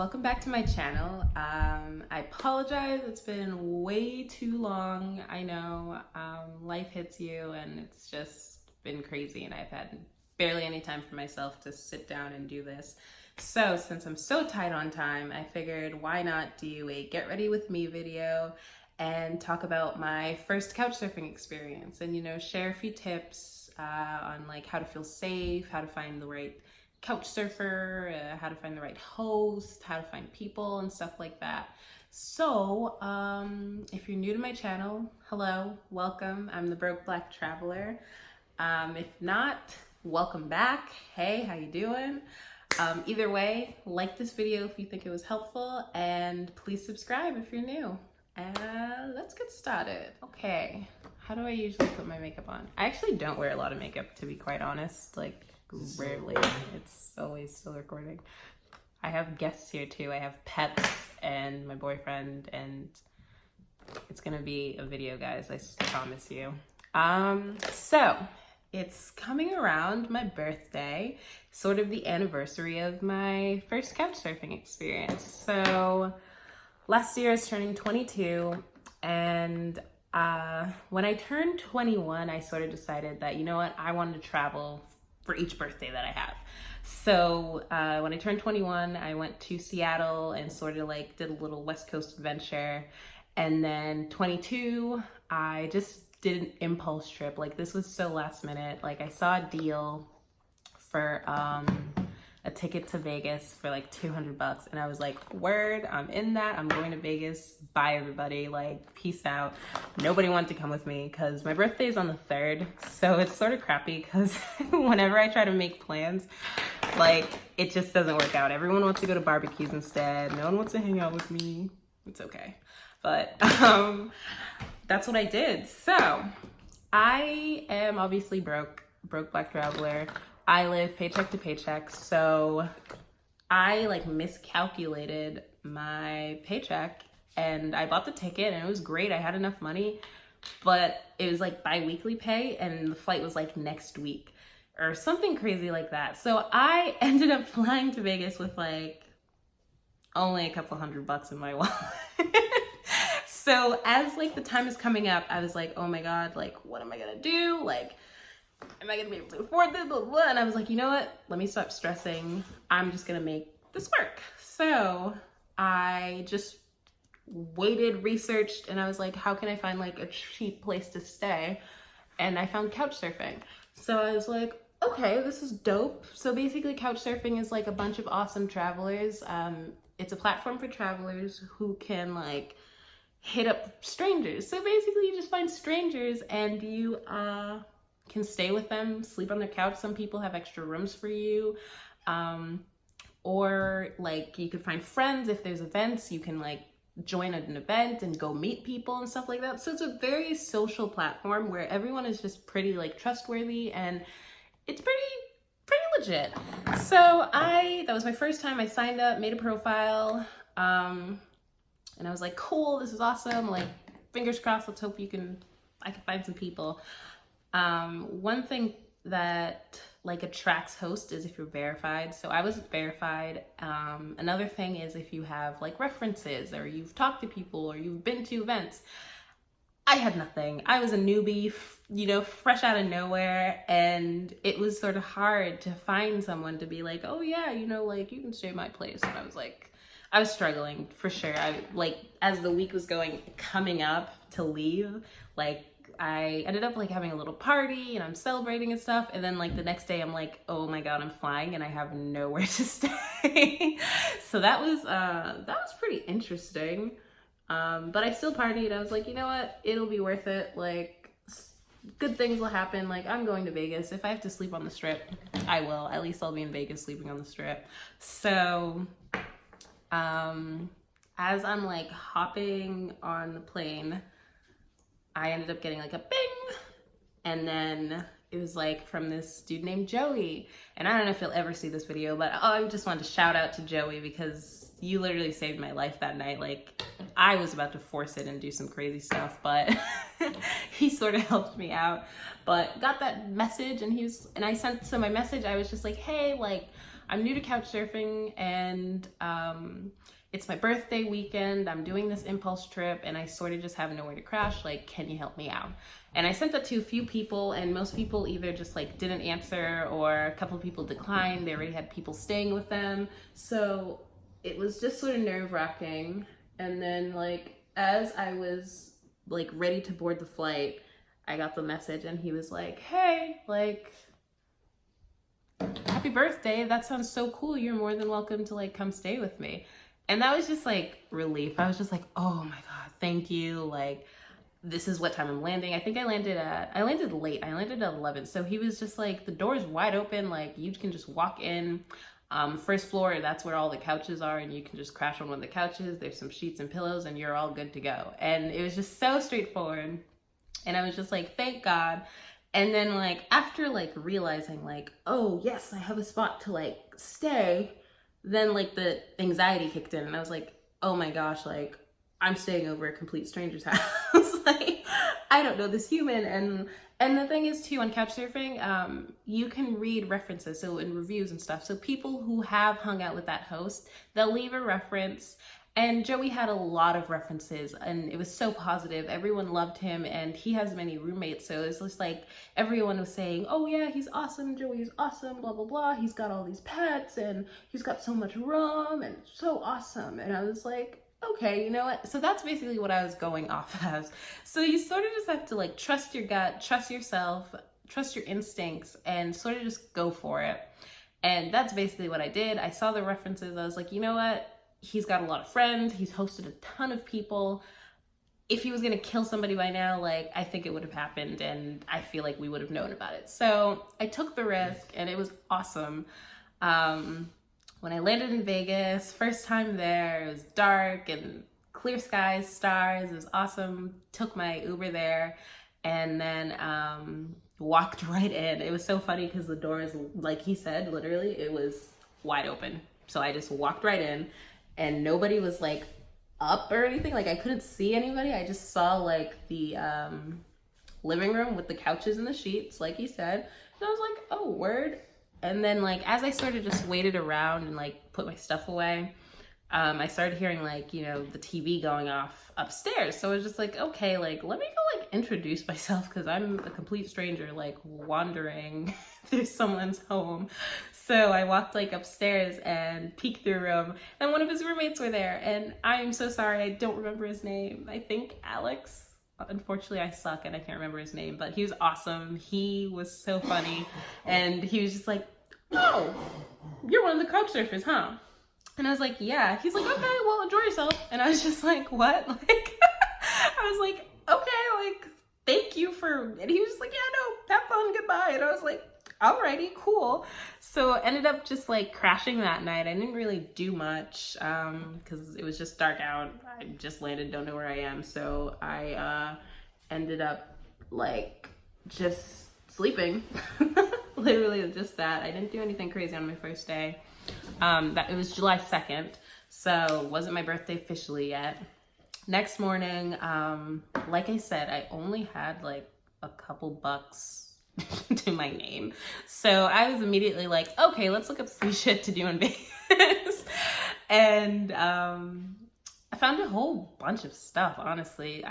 welcome back to my channel. I apologize, it's been way too long. I know life hits you and it's just been crazy and I've had barely any time for myself to sit down and do this. So since I'm so tight on time, I figured why not do a get ready with me video and talk about my first couch surfing experience and, share a few tips on like how to feel safe, how to find the right couch surfer, how to find the right host, how to find people and stuff like that. So if you're new to my channel, hello, welcome. I'm the Broke Black Traveler. If not, welcome back. Hey, how you doing? Either way, like this video if you think it was helpful, and please subscribe if you're new. Let's get started. Okay, how do I usually put my makeup on? I actually don't wear a lot of makeup, to be quite honest. Like, rarely. It's always still recording. I have guests here too. I have pets and my boyfriend, and it's gonna be a video, guys, I promise you. So it's coming around my birthday, sort of the anniversary of my first couch surfing experience. So last year I was turning 22, and when I turned 21, I sort of decided that, you know what, I wanted to travel for each birthday that I have. So when I turned 21, I went to Seattle and sort of like did a little West Coast adventure. And then 22, I just did an impulse trip. Like, this was so last minute. Like, I saw a deal for a ticket to Vegas for like $200, and I was like, word, I'm in that. I'm going to Vegas. Bye everybody, like, peace out. Nobody wanted to come with me because my birthday is on the 3rd, so it's sort of crappy because whenever I try to make plans, like, it just doesn't work out. Everyone wants to go to barbecues instead. No one wants to hang out with me. It's okay, but that's what I did. So I am obviously broke black traveler. I live paycheck to paycheck, so I like miscalculated my paycheck and I bought the ticket and it was great. I had enough money, but it was like bi-weekly pay and the flight was like next week or something crazy like that. So I ended up flying to Vegas with like only a couple $100 in my wallet. So as like the time is coming up, I was like, oh my God, like, what am I gonna do? Like, am I gonna be able to afford this, blah, blah, blah. And I was like, you know what? Let me stop stressing. I'm just gonna make this work. So I just waited, researched, and I was like, how can I find like a cheap place to stay? And I found couch surfing. So I was like, okay, this is dope. So basically couch surfing is like a bunch of awesome travelers. It's a platform for travelers who can like hit up strangers. So basically you just find strangers and you can stay with them, sleep on their couch. Some people have extra rooms for you. Or like you could find friends. If there's events, you can like join an event and go meet people and stuff like that. So it's a very social platform where everyone is just pretty like trustworthy, and it's pretty legit. So that was my first time. I signed up, made a profile, and I was like, cool, this is awesome. Like, fingers crossed, let's hope I can find some people. One thing that like attracts hosts is if you're verified. So I was verified. Another thing is if you have like references or you've talked to people or you've been to events. I had nothing. I was a newbie, fresh out of nowhere, and it was sort of hard to find someone to be like, oh yeah, like you can stay at my place. And I was struggling for sure. As the week was coming up to leave, like I ended up like having a little party and I'm celebrating and stuff. And then like the next day I'm like, oh my God, I'm flying and I have nowhere to stay. So that was pretty interesting. But I still partied. I was like, you know what? It'll be worth it. Like, good things will happen. Like, I'm going to Vegas. If I have to sleep on the Strip, I will. At least I'll be in Vegas sleeping on the Strip. So, as I'm like hopping on the plane, I ended up getting like a bing, and then it was like from this dude named Joey. And I don't know if you'll ever see this video, but I just wanted to shout out to Joey because you literally saved my life that night. Like, I was about to force it and do some crazy stuff, but he sort of helped me out. But got that message, and my message, I was just like, hey, like, I'm new to couch surfing, and it's my birthday weekend. I'm doing this impulse trip and I sort of just have nowhere to crash. Like, can you help me out? And I sent that to a few people, and most people either just like didn't answer, or a couple of people declined. They already had people staying with them. So it was just sort of nerve-wracking. And then like, as I was like ready to board the flight, I got the message and he was like, hey, like, happy birthday. That sounds so cool. You're more than welcome to like come stay with me. And that was just like relief. I was just like, oh my God, thank you. Like, this is what time I'm landing. I think I landed late. I landed at 11. So he was just like, the door's wide open. Like, you can just walk in. First floor, that's where all the couches are, and you can just crash on one of the couches. There's some sheets and pillows and you're all good to go. And it was just so straightforward. And I was just like, thank God. And then like, after like realizing like, oh yes, I have a spot to like stay, then like the anxiety kicked in, and I was like, oh my gosh, like I'm staying over a complete stranger's house. Like, I don't know this human. And the thing is too, on couchsurfing, you can read references, so in reviews and stuff. So people who have hung out with that host, they'll leave a reference. And Joey had a lot of references, and it was so positive. Everyone loved him, and he has many roommates. So it's just like everyone was saying, oh yeah, he's awesome. Joey's awesome, blah, blah, blah. He's got all these pets and he's got so much rum and so awesome. And I was like, okay, you know what? So that's basically what I was going off as. So you sort of just have to like trust your gut, trust yourself, trust your instincts, and sort of just go for it. And that's basically what I did. I saw the references. I was like, you know what? He's got a lot of friends. He's hosted a ton of people. If he was gonna kill somebody by now, like, I think it would have happened, and I feel like we would have known about it. So I took the risk, and it was awesome. When I landed in Vegas, first time there, it was dark and clear skies, stars. It was awesome. Took my Uber there, and then walked right in. It was so funny because the doors, like he said, literally, it was wide open. So I just walked right in. And nobody was like up or anything. Like, I couldn't see anybody. I just saw like the living room with the couches and the sheets, like he said. And I was like, oh, word. And then like, as I sort of just waited around and like put my stuff away, I started hearing like, you know, the TV going off upstairs. So I was just like, okay, like, let me go like introduce myself, because I'm a complete stranger, like wandering through someone's home. So I walked like upstairs and peeked through a room, and one of his roommates were there. And I am so sorry, I don't remember his name. I think Alex. Unfortunately, I suck and I can't remember his name, but he was awesome. He was so funny. And he was just like, oh, you're one of the couch surfers, huh? And I was like, yeah. He's like, okay, well, enjoy yourself. And I was just like, what? Like, I was like, okay, like, thank you for, and he was just like, yeah, no, have fun, goodbye. And I was like, alrighty, cool. So ended up just like crashing that night. I didn't really do much because it was just dark out. I just landed, don't know where I am. So I ended up like just sleeping. Literally just that. I didn't do anything crazy on my first day. That it was July 2nd, so wasn't my birthday officially yet. Next morning, like I said, I only had like a couple bucks to my name. So I was immediately like, okay, let's look up free shit to do in Vegas. And I found a whole bunch of stuff, honestly.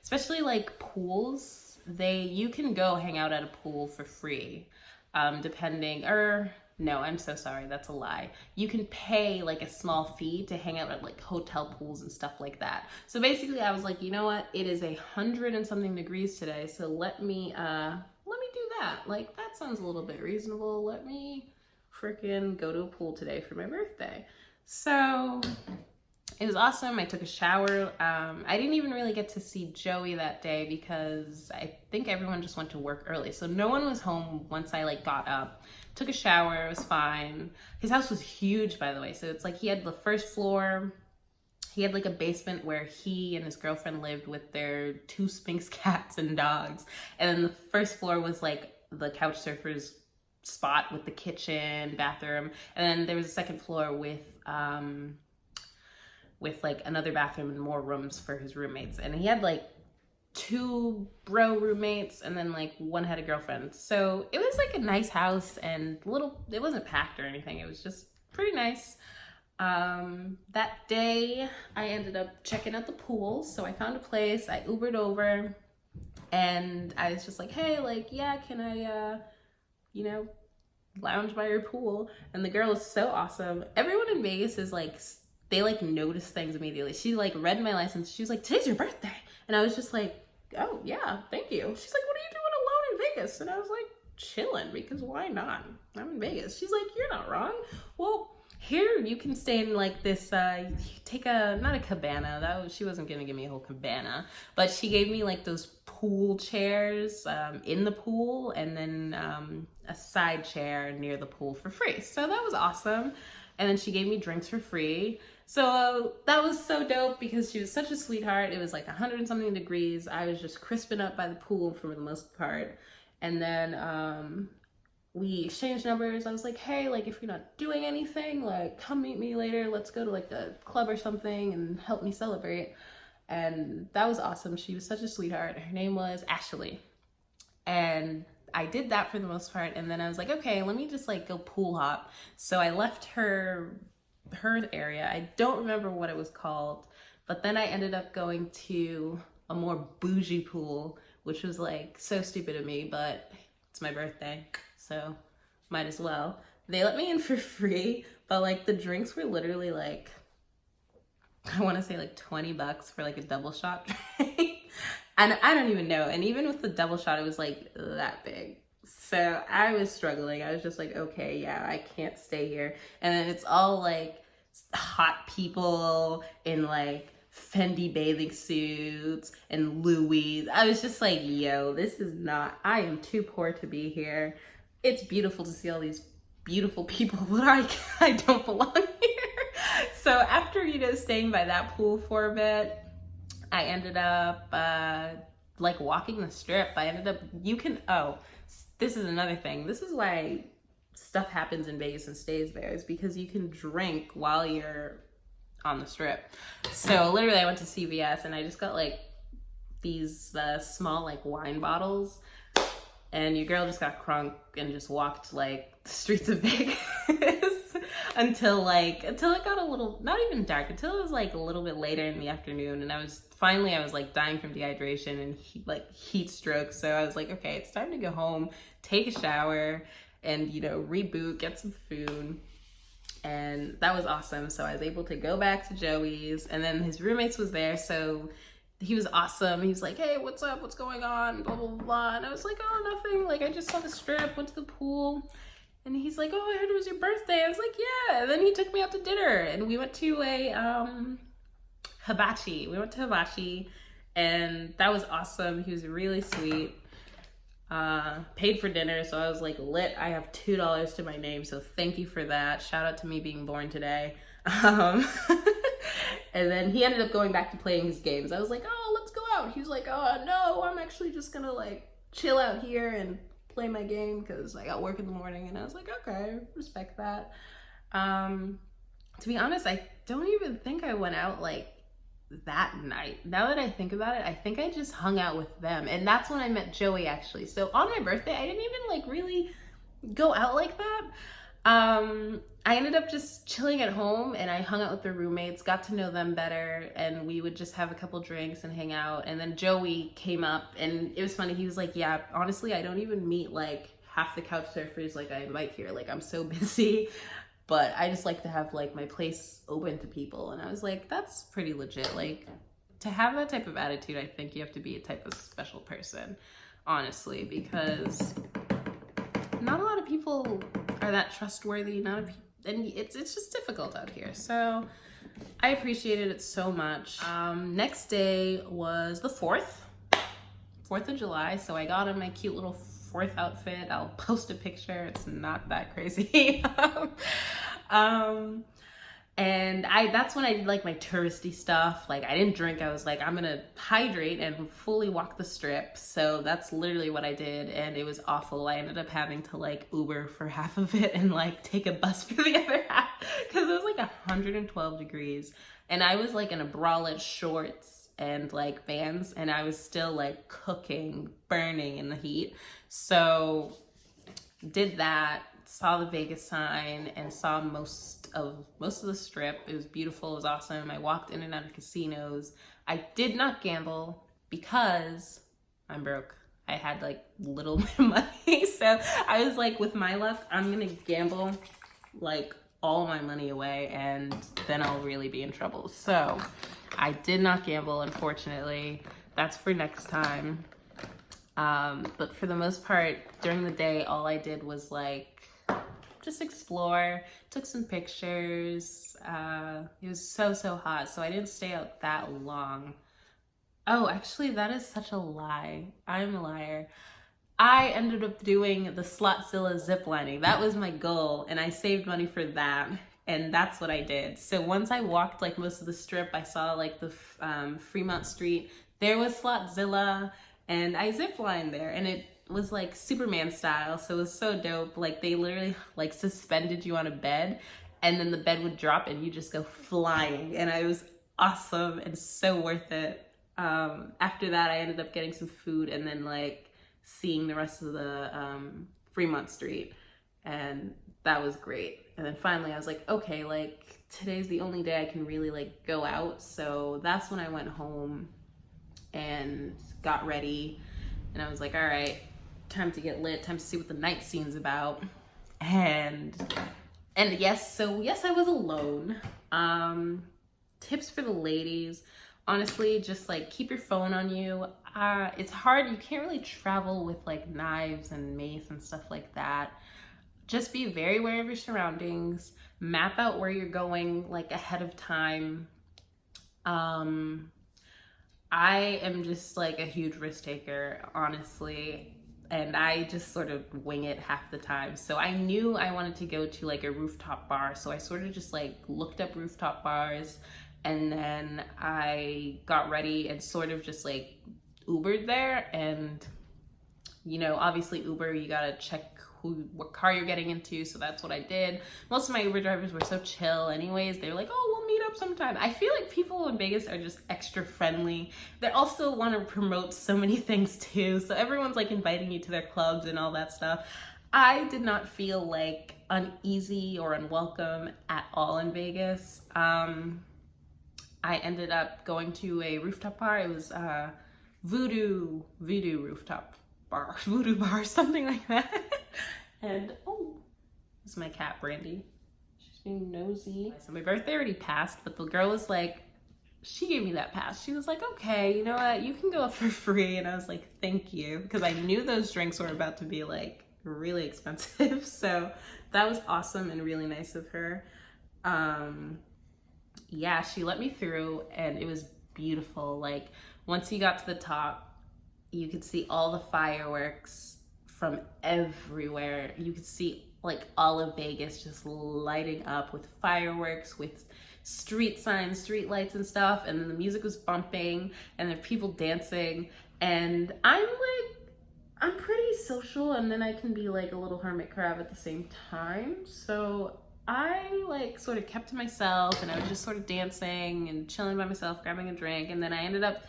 Especially like pools. You can go hang out at a pool for free, depending, or no, I'm so sorry, that's a lie. You can pay like a small fee to hang out at like hotel pools and stuff like that. So basically I was like, you know what? It is 100 and something degrees today. So let me do that. Like, that sounds a little bit reasonable. Let me freaking go to a pool today for my birthday. So it was awesome. I took a shower. I didn't even really get to see Joey that day because I think everyone just went to work early. So no one was home once I like got up. Took a shower, it was fine. His house was huge, by the way. So it's like he had the first floor. He had like a basement where he and his girlfriend lived with their 2 Sphynx cats and dogs. And then the first floor was like the couch surfers spot with the kitchen, bathroom. And then there was a second floor with like another bathroom and more rooms for his roommates. And he had like 2 bro roommates, and then like one had a girlfriend. So it was like a nice house, and it wasn't packed or anything. It was just pretty nice. That day I ended up checking out the pool. So I found a place, I Ubered over, and I was just like, hey, like, yeah, can I, lounge by your pool? And the girl is so awesome. Everyone in Vegas is like, they like notice things immediately. She like read my license. She was like, today's your birthday. And I was just like, oh yeah, thank you. She's like, what are you doing alone in Vegas? And I was like, chilling, because why not? I'm in Vegas. She's like, you're not wrong. Well, here you can stay in like this, take not a cabana. She wasn't gonna give me a whole cabana, but she gave me like those pool chairs in the pool, and then a side chair near the pool for free. So that was awesome. And then she gave me drinks for free. So that was so dope, because she was such a sweetheart. It was like 100 and something degrees. I was just crisping up by the pool for the most part. And then we exchanged numbers. I was like, hey, like, if you're not doing anything, like, come meet me later. Let's go to like a club or something and help me celebrate. And that was awesome. She was such a sweetheart. Her name was Ashley. And I did that for the most part. And then I was like, okay, let me just like go pool hop. So I left her area. I don't remember what it was called, but then I ended up going to a more bougie pool, which was like so stupid of me, but it's my birthday, so might as well. They let me in for free, but like the drinks were literally like, I want to say like $20 for like a double shot drink. And I don't even know. And even with the double shot, it was like that big. So I was struggling. I was just like, okay, yeah, I can't stay here. And then it's all like hot people in like Fendi bathing suits and Louis. I was just like, yo, this is not, I am too poor to be here. It's beautiful to see all these beautiful people, but I don't belong here. So after, staying by that pool for a bit, I ended up like walking the strip. This is another thing. This is why stuff happens in Vegas and stays there, is because you can drink while you're on the strip. So literally I went to CVS and I just got like these small like wine bottles, and your girl just got crunk and just walked like the streets of Vegas until it got a little, not even dark, until it was like a little bit later in the afternoon. And I was like dying from dehydration and heat stroke. So I was like, okay, it's time to go home, take a shower, and reboot, get some food. And that was awesome. So I was able to go back to Joey's, and then his roommates was there, so he was awesome. He was like, hey, what's up, what's going on, blah blah blah. And I was like, oh, nothing, like I just saw the strip, went to the pool. And he's like, oh, I heard it was your birthday. I was like, yeah. And then he took me out to dinner, and we went to a hibachi. We went to hibachi, and that was awesome. He was really sweet. Paid for dinner, so I was like lit. I have $2 to my name, so thank you for that. Shout out to me being born today. And then he ended up going back to playing his games. I was like, oh, let's go out. He was like, oh no, I'm actually just gonna like chill out here and play my game because I got work in the morning. And I was like, okay, respect that. To be honest, I don't even think I went out like that night. Now that I think about it, I think I just hung out with them, and that's when I met Joey actually. So on my birthday, I didn't even like really go out like that. I ended up just chilling at home, and I hung out with the roommates, got to know them better, and we would just have a couple drinks and hang out. And then Joey came up, and it was funny. He was like, yeah, honestly, I don't even meet like half the couch surfers like I invite here. Like, I'm so busy, but I just like to have like my place open to people. And I was like, that's pretty legit. Like, to have that type of attitude, I think you have to be a type of special person, honestly, because not a lot of people are that trustworthy. And it's just difficult out here. So I appreciated it so much. Next day was the 4th of July. So I got on my cute little 4th outfit. I'll post a picture. It's not that crazy. And that's when I did like my touristy stuff. Like, I didn't drink. I was like, I'm gonna hydrate and fully walk the strip. So that's literally what I did, and it was awful. I ended up having to like Uber for half of it and like take a bus for the other half because it was like 112 degrees, and I was like in a bralette, shorts, and like Vans, and I was still like cooking, burning in the heat. So did that, saw the Vegas sign, and saw most of the strip. It was beautiful, it was awesome. I walked in and out of casinos. I did not gamble because I'm broke. I had like little bit of money. So I was like, with my luck, I'm gonna gamble like all my money away, and then I'll really be in trouble. So I did not gamble, unfortunately. That's for next time. But for the most part, during the day, all I did was like just explore, took some pictures. It was so hot, so I didn't stay out that long. Oh, actually, that is such a lie. I'm a liar. I ended up doing the Slotzilla ziplining. That was my goal, and I saved money for that, and that's what I did. So once I walked like most of the strip, I saw like the Fremont Street. There was Slotzilla, and I ziplined there, and it was like Superman style, so it was so dope. Like they literally like suspended you on a bed, and then the bed would drop and you just go flying, and it was awesome and so worth it. After that, I ended up getting some food and then like seeing the rest of the Fremont Street, and that was great. And then finally I was like, okay, like today's the only day I can really like go out. So that's when I went home and got ready, and I was like, all right, time to get lit, time to see what the night scene's about. And yes, I was alone. Tips for the ladies: honestly, just like keep your phone on you. It's hard, you can't really travel with like knives and mace and stuff like that. Just be very aware of your surroundings, map out where you're going like ahead of time. I am just like a huge risk taker, honestly, and I just sort of wing it half the time. So I knew I wanted to go to like a rooftop bar, so I sort of just like looked up rooftop bars, and then I got ready and sort of just like Ubered there. And you know, obviously Uber, you gotta check what car you're getting into, so that's what I did. Most of my Uber drivers were so chill anyways. They were like, oh, we'll meet up sometime. I feel like people in Vegas are just extra friendly. They also want to promote so many things too, so everyone's like inviting you to their clubs and all that stuff. I did not feel like uneasy or unwelcome at all in Vegas. I ended up going to a rooftop bar. It was Voodoo rooftop bar, Voodoo bar, something like that. And oh, this is my cat Brandy. She's being nosy. So my birthday already passed, but the girl was like, she gave me that pass. She was like, okay, you know what, you can go up for free. And I was like, thank you, because I knew those drinks were about to be like really expensive. So that was awesome and really nice of her. Yeah, she let me through, and it was beautiful. Like once you got to the top, you could see all the fireworks from everywhere. You could see like all of Vegas just lighting up with fireworks, with street signs, street lights and stuff. And then the music was bumping, and there were people dancing. And I'm pretty social, and then I can be like a little hermit crab at the same time. So I like sort of kept to myself, and I was just sort of dancing and chilling by myself, grabbing a drink. And then I ended up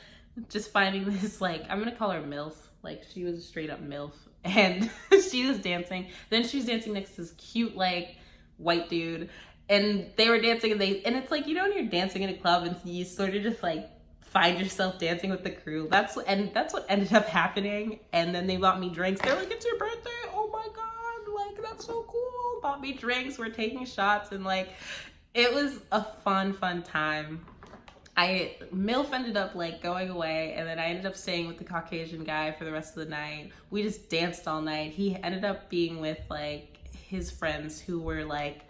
just finding this, like, I'm gonna call her MILF. Like, she was a straight up MILF, and she was dancing. Then she was dancing next to this cute like white dude, and they were dancing, and it's like, you know, when you're dancing in a club and you sort of just like find yourself dancing with the crew. That's what ended up happening. And then they bought me drinks. They're like, it's your birthday, oh my god, like that's so cool. Bought me drinks, we're taking shots, and like it was a fun time. MILF ended up like going away, and then I ended up staying with the Caucasian guy for the rest of the night. We just danced all night. He ended up being with like his friends who were like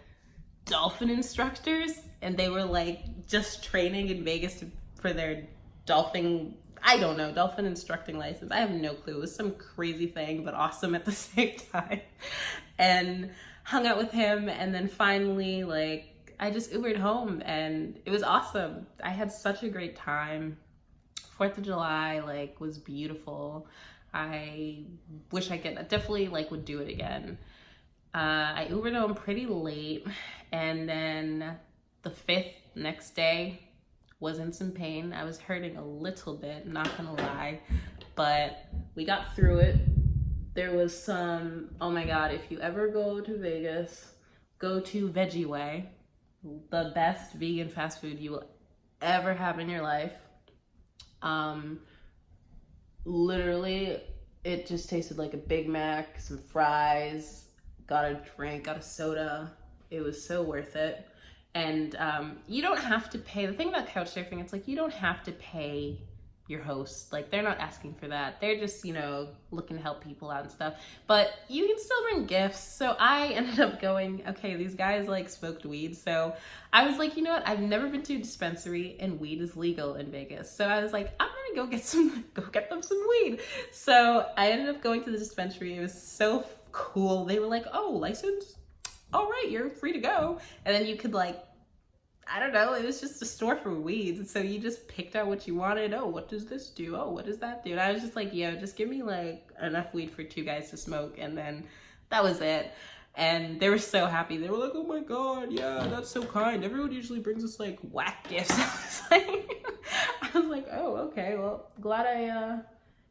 dolphin instructors, and they were like just training in Vegas for their dolphin instructing license. I have no clue. It was some crazy thing, but awesome at the same time. And hung out with him, and then finally like I just Ubered home, and it was awesome. I had such a great time. 4th of July like was beautiful. I wish I could, definitely like would do it again. I Ubered home pretty late, and then the 5th next day was in some pain. I was hurting a little bit, not gonna lie, but we got through it. There was some, oh my God, if you ever go to Vegas, go to Veggie Way, the best vegan fast food you will ever have in your life. Literally, it just tasted like a Big Mac, some fries, got a drink, got a soda. It was so worth it. And you don't have to pay. The thing about couch surfing, it's like you don't have to pay your host. Like, they're not asking for that. They're just, you know, looking to help people out and stuff. But you can still bring gifts. So I ended up going, okay, these guys like smoked weed. So I was like, you know what? I've never been to a dispensary and weed is legal in Vegas. So I was like, I'm gonna go get them some weed. So I ended up going to the dispensary. It was so cool. They were like, oh, license? All right, you're free to go. And then you could like, I don't know, it was just a store for weeds. So you just picked out what you wanted. Oh, what does this do? Oh, what does that do? And I was just like, yo, just give me like enough weed for 2 guys to smoke. And then that was it. And they were so happy. They were like, oh my God, yeah, that's so kind. Everyone usually brings us like whack gifts. I was like, oh, okay, well, glad I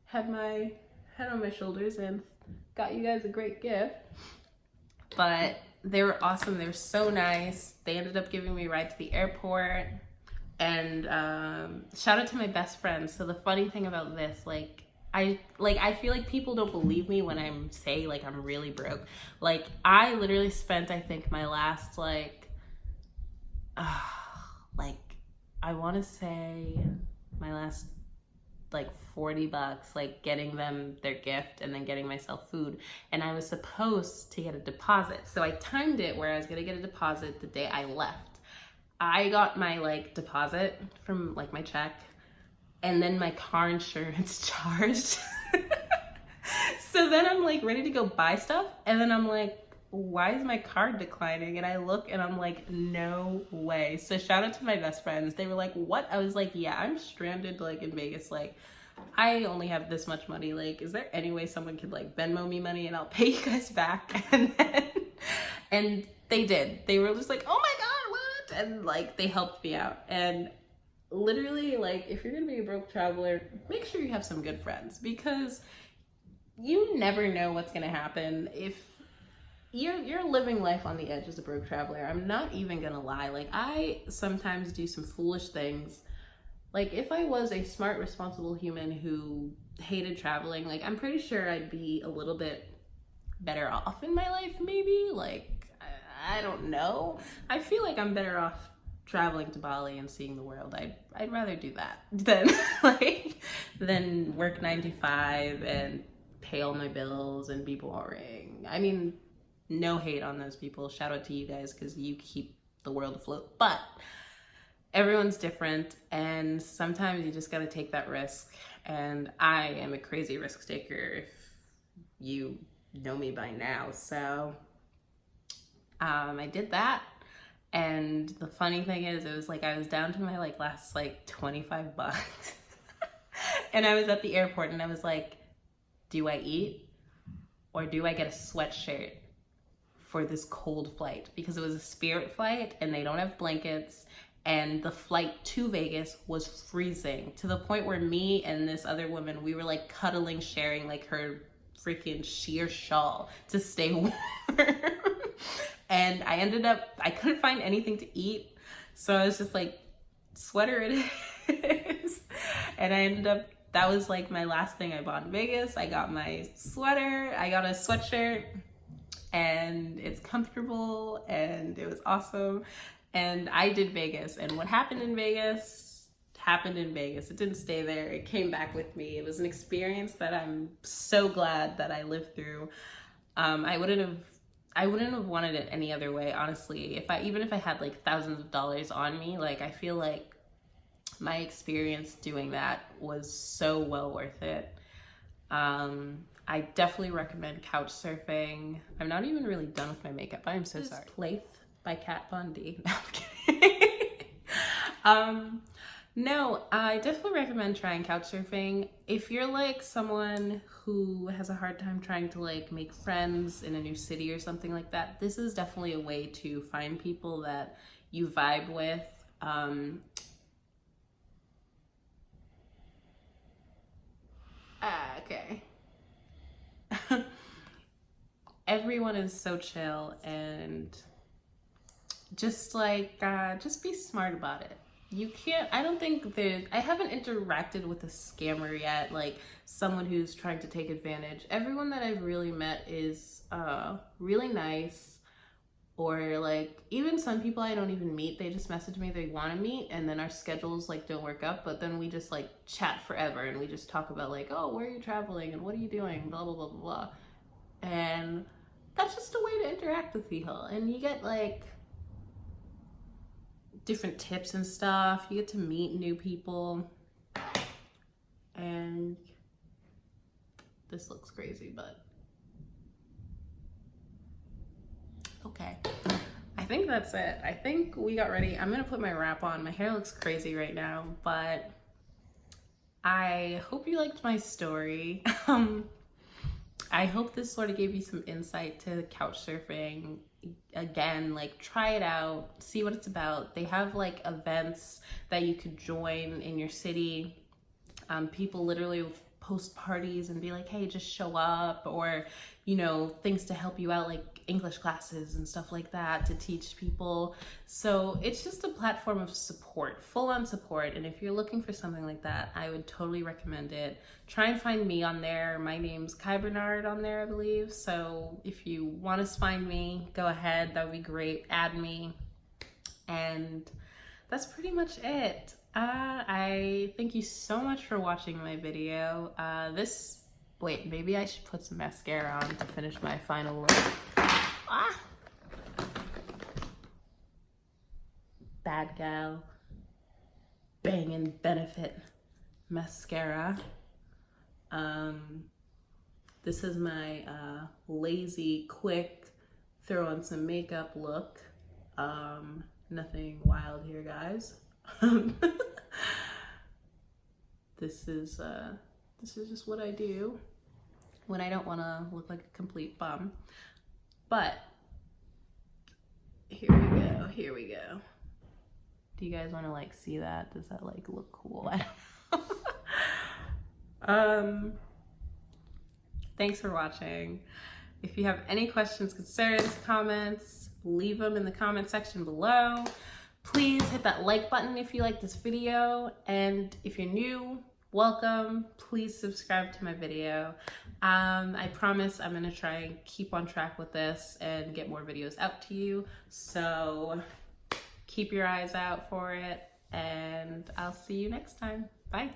had my head on my shoulders and got you guys a great gift. But they were awesome. They were so nice. They ended up giving me a ride to the airport. And shout out to my best friend. So the funny thing about this, I feel like people don't believe me when I'm say like I'm really broke. Like, I literally spent, I think, my last I want to say my last like $40 like getting them their gift and then getting myself food, and I was supposed to get a deposit. So I timed it where I was gonna get a deposit the day I left. I got my like deposit from like my check, and then my car insurance charged. So then I'm like ready to go buy stuff, and then I'm like, why is my card declining? And I look and I'm like, no way. So shout out to my best friends. They were like, what? I was like, yeah, I'm stranded like in Vegas. Like, I only have this much money. Like, is there any way someone could like Venmo me money and I'll pay you guys back? And they did. They were just like, oh my God, what? And like, they helped me out. And literally, like, if you're gonna be a broke traveler, make sure you have some good friends, because you never know what's gonna happen. If you're living life on the edge as a broke traveler, I'm not even gonna lie. Like, I sometimes do some foolish things. Like, if I was a smart, responsible human who hated traveling, like, I'm pretty sure I'd be a little bit better off in my life, maybe. Like, I don't know. I feel like I'm better off traveling to Bali and seeing the world. I'd rather do that than work 9 to 5 and pay all my bills and be boring. I mean, no hate on those people. Shout out to you guys, because you keep the world afloat. But everyone's different, and sometimes you just got to take that risk. And I am a crazy risk taker, if you know me by now. So I did that. And the funny thing is, it was like I was down to my like last like $25. And I was at the airport and I was like, do I eat or do I get a sweatshirt for this cold flight? Because it was a Spirit flight and they don't have blankets, and the flight to Vegas was freezing, to the point where me and this other woman, we were like cuddling, sharing like her freaking sheer shawl to stay warm. And I couldn't find anything to eat, so I was just like, sweater it is. And I ended up, that was like my last thing I bought in Vegas. I got my sweater, I got a sweatshirt, and it's comfortable and it was awesome. And I did Vegas, and what happened in Vegas happened in Vegas. It didn't stay there. It came back with me. It was an experience that I'm so glad that I lived through. I wouldn't have wanted it any other way, honestly. Even if I had like thousands of dollars on me, like, I feel like my experience doing that was so well worth it. I definitely recommend couch surfing. I'm not even really done with my makeup. I'm so sorry. Plath by Kat Von D. No, I'm kidding. No, I definitely recommend trying couch surfing. If you're like someone who has a hard time trying to like make friends in a new city or something like that, this is definitely a way to find people that you vibe with. everyone is so chill, and just like just be smart about it. You can't, I don't think I haven't interacted with a scammer yet, like someone who's trying to take advantage. Everyone that I've really met is really nice, or like even some people I don't even meet, they just message me they want to meet, and then our schedules like don't work up, but then we just like chat forever and we just talk about like, oh, where are you traveling and what are you doing, blah blah blah blah blah. And that's just a way to interact with people, and you get like different tips and stuff. You get to meet new people. And this looks crazy, but okay. I think that's it. I think we got ready. I'm gonna put my wrap on. My hair looks crazy right now, but I hope you liked my story. I hope this sort of gave you some insight to couch surfing. Again, like try it out, see what it's about. They have like events that you could join in your city. People literally post parties and be like, hey, just show up, or you know, things to help you out, like English classes and stuff like that to teach people. So it's just a platform of support, full-on support. And if you're looking for something like that, I would totally recommend it. Try and find me on there. My name's Kai Bernard on there, I believe. So if you want to find me, go ahead. That would be great. Add me. And that's pretty much it. I thank you so much for watching my video. Wait, maybe I should put some mascara on to finish my final look. Bad gal. Bangin' Benefit mascara. This is my lazy, quick, throw on some makeup look. Nothing wild here, guys. This is just what I do when I don't want to look like a complete bum. But here we go. Do you guys want to like see that? Does that like look cool? I don't know. Thanks for watching. If you have any questions, concerns, comments, leave them in the comment section below. Please hit that like button if you like this video, and if you're new, welcome. Please subscribe to my video. I promise I'm gonna try and keep on track with this and get more videos out to you, so keep your eyes out for it, and I'll see you next time. Bye.